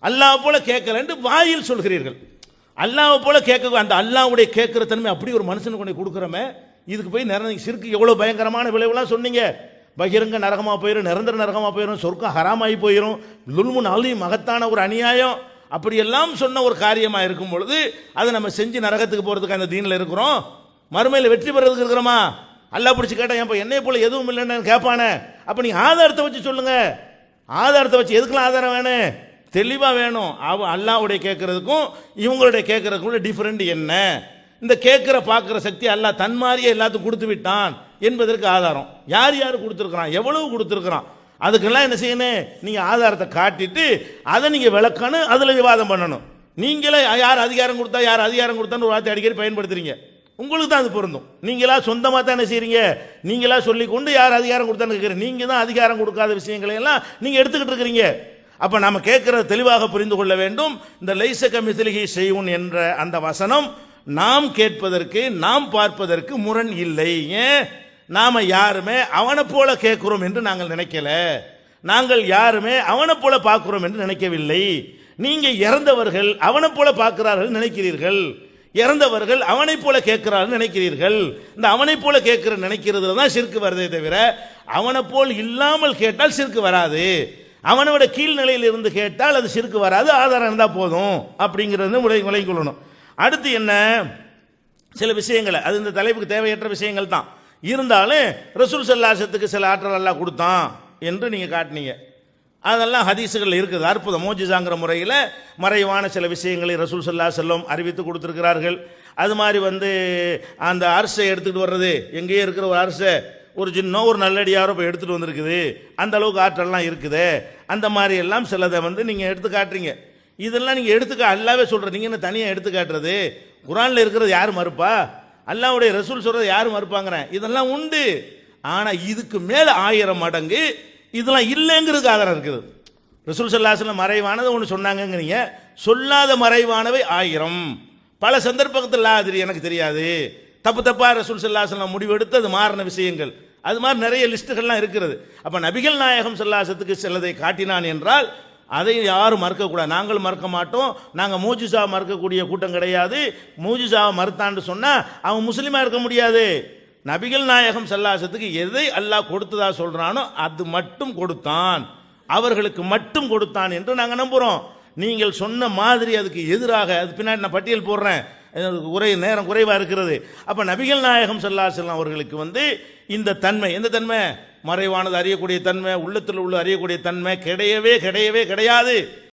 அல்லாஹ் போல கேட்கலன்னு வாயில் சொல்கிறீர்கள். அல்லாஹ் போல கேட்க அந்த அல்லாஹ்வுடைய கேட்கிற தன்மை அப்படி ஒரு மனுஷனுக்கு கொண்டு கொடுக்குறமே, இதுக்கு போய் நிறைய சிறுக்கு எவ்வளவு பயங்கரமான விளைவுலாம் சொன்னீங்க. பகிரங்க நரகமா போயிடும், நிரந்தர நரகமா போயிடும், சொர்க்கம் ஹராமாகி போயிடும், லுல்முன் அலீம் மகத்தான ஒரு அநியாயம், அப்படியெல்லாம் சொன்ன ஒரு காரியமாக இருக்கும் பொழுது அதை நம்ம செஞ்சு நரகத்துக்கு போகிறதுக்கு அந்த தீனில் இருக்கிறோம். மறுமையில் வெற்றி பெறதுக்கு இருக்கிறோமா? அல்லாஹ் பிடிச்சி கேட்டேன், இப்போ என்னை போல எதுவும் இல்லைன்னு கேட்பானே. அப்போ நீங்கள் ஆதாரத்தை வச்சு சொல்லுங்க. ஆதாரத்தை வச்சு எதுக்கெல்லாம் ஆதாரம் வேணும்? தெளிவாக வேணும். அல்லாஹ்வுடைய கேட்கறதுக்கும் இவங்களுடைய கேட்கறதுக்கும் டிஃபரெண்ட் என்ன? இந்த கேட்கிற பார்க்குற சக்தி அல்லாஹ் தன் மாதிரியே எல்லாத்துக்கும் கொடுத்து விட்டான் என்பதற்கு ஆதாரம் யார் யார் கொடுத்துருக்கிறான், எவ்வளவு கொடுத்துருக்கிறான், அதுக்கெல்லாம் என்ன செய்யணும்? நீங்கள் ஆதாரத்தை காட்டிட்டு அதை நீங்கள் விளக்கணும், அதில் விவாதம் பண்ணணும். நீங்களே யார் அதிகாரம் கொடுத்தா யார் அதிகாரம் கொடுத்தான்னு ஒரு வார்த்தை அடிக்கடி பயன்படுத்துறீங்க. உங்களுக்கு தான் அது பொருந்தும். நீங்களா சொந்தமாக தான் என்ன செய்றீங்க? நீங்களா சொல்லிக்கொண்டு யார் அதிகாரம் கொடுத்தான்னு கேட்குறீங்க. நீங்கள் தான் அதிகாரம் கொடுக்காத விஷயங்களை எல்லாம் நீங்கள் எடுத்துக்கிட்டு இருக்கிறீங்க. அப்போ நம்ம கேட்கறத தெளிவாக புரிந்து கொள்ள வேண்டும். இந்த லைஸ கமிஸ்லிஹி ஷைஉன் என்ற அந்த வசனம் நாம் கேட்பதற்கு நாம் பார்ப்பதற்கு முரண் இல்லை. ஏன்? நாம யாருமே அவனை போல கேட்கிறோம் என்று நாங்கள் நினைக்கல, நாங்கள் யாருமே அவனை போல பார்க்கிறோம் என்று நினைக்கவில்லை. நீங்க இறந்தவர்கள் அவனை போல பார்க்கிறார்கள் நினைக்கிறீர்கள், இறந்தவர்கள் அவனை போல கேட்கிறார்கள் நினைக்கிறீர்கள். இந்த அவனை போல கேட்கிற நினைக்கிறதுல தான் சிறுக்கு வருதே தவிர அவனை போல் இல்லாமல் கேட்டால் சிறுக்கு வராது. அவனோட கீழ்நிலையில் இருந்து கேட்டால் அது சிறுக்கு வராது. ஆதாரம் இருந்தால் போதும் அப்படிங்கிறது விளங்கிக் கொள்ளணும். அடுத்து என்ன? சில விஷயங்களை, அது இந்த தலைப்புக்கு தேவையற்ற விஷயங்கள் தான் இருந்தாலும் ரசூல் ஸல்லல்லாஹு அலைஹி வஸல்லத்துக்கு சில ஆற்றல் அல்லாஹ் கொடுத்தான் என்று நீங்க காட்டினீங்க. அதெல்லாம் ஹதீஸுகள் இருக்குது. அற்புதம் மோஜிசாங்கிற முறையில் மறைவான சில விஷயங்களை ரசூல் ஸல்லல்லாஹு அலைஹி வஸல்லம் அறிவித்து கொடுத்துருக்கிறார்கள். அது மாதிரி அந்த அரசை எடுத்துகிட்டு வர்றது, எங்கேயே இருக்கிற ஒரு அரசை ஒரு சின்ன ஒரு நல்லடியாரோ போய் எடுத்துகிட்டு வந்திருக்குது, அந்த அளவுக்கு ஆற்றல்லாம் இருக்குது. அந்த மாதிரி எல்லாம் சிலதை நீங்கள் எடுத்து காட்டுறீங்க. இதெல்லாம் நீங்கள் எடுத்துக்க அல்லாவே சொல்கிற, நீங்கள் என்ன தனியாக எடுத்து காட்டுறது? குரானில் இருக்கிறது யார் மறுப்பா? அல்லாஹ்வுடைய ரசூல் சொல்கிறது யார் மறுப்பாங்கிறேன். இதெல்லாம் உண்டு. ஆனால் இதுக்கு மேலே 1000 மடங்கு இதெல்லாம் இல்லைங்கிறதுக்கு ஆதாரம் இருக்குது. ரசூல் ஸல்லல்லாஹு அலைஹி வஸல்லம் மறைவானதை ஒன்று சொன்னாங்கங்கிறீங்க, சொல்லாத மறைவானவை 1000. பல சந்தர்ப்பத்தில் அது எனக்கு தெரியாது, தப்பு தப்பாக ரசூல் ஸல்லல்லாஹு அலைஹி வஸல்லம் முடிவெடுத்து அது மாறின விஷயங்கள், அது மாதிரி நிறைய லிஸ்ட்டுகள்லாம் இருக்கிறது. அப்போ நபிகள் நாயகம் ஸல்லல்லாஹு அலைஹி வஸல்லத்துக்கு சிலதை காட்டினான் என்றால் அதை யாரும் மறுக்கக்கூடாது. நாங்கள் மறுக்க மாட்டோம். நாங்கள் மூஜிசா மறுக்கக்கூடிய கூட்டம் கிடையாது. மூஜிசாவை மறுத்தான்னு சொன்னால் அவன் முஸ்லீமாக இருக்க முடியாது. நபிகள் நாயகம் ஸல்லல்லாஹு அலைஹி வஸல்லத்துக்கு எதை அல்லாஹ் கொடுத்ததா சொல்கிறானோ அது மட்டும் கொடுத்தான், அவர்களுக்கு மட்டும் கொடுத்தான் என்று நாங்கள் நம்புகிறோம். நீங்கள் சொன்ன மாதிரி அதுக்கு எதிராக, அது பின்னாடி நான் பட்டியல் போடுறேன், நேரம் குறைவாக இருக்கிறது. அப்போ நபிகள் நாயகம் ஸல்லல்லாஹு அலைஹி வஸல்லம் அவர்களுக்கு இந்த தன்மை, எந்த தன்மை? மறைவானது அறியக்கூடிய தன்மை, உள்ளத்தில் உள்ள அறியக்கூடிய தன்மை கிடையவே கிடையாது.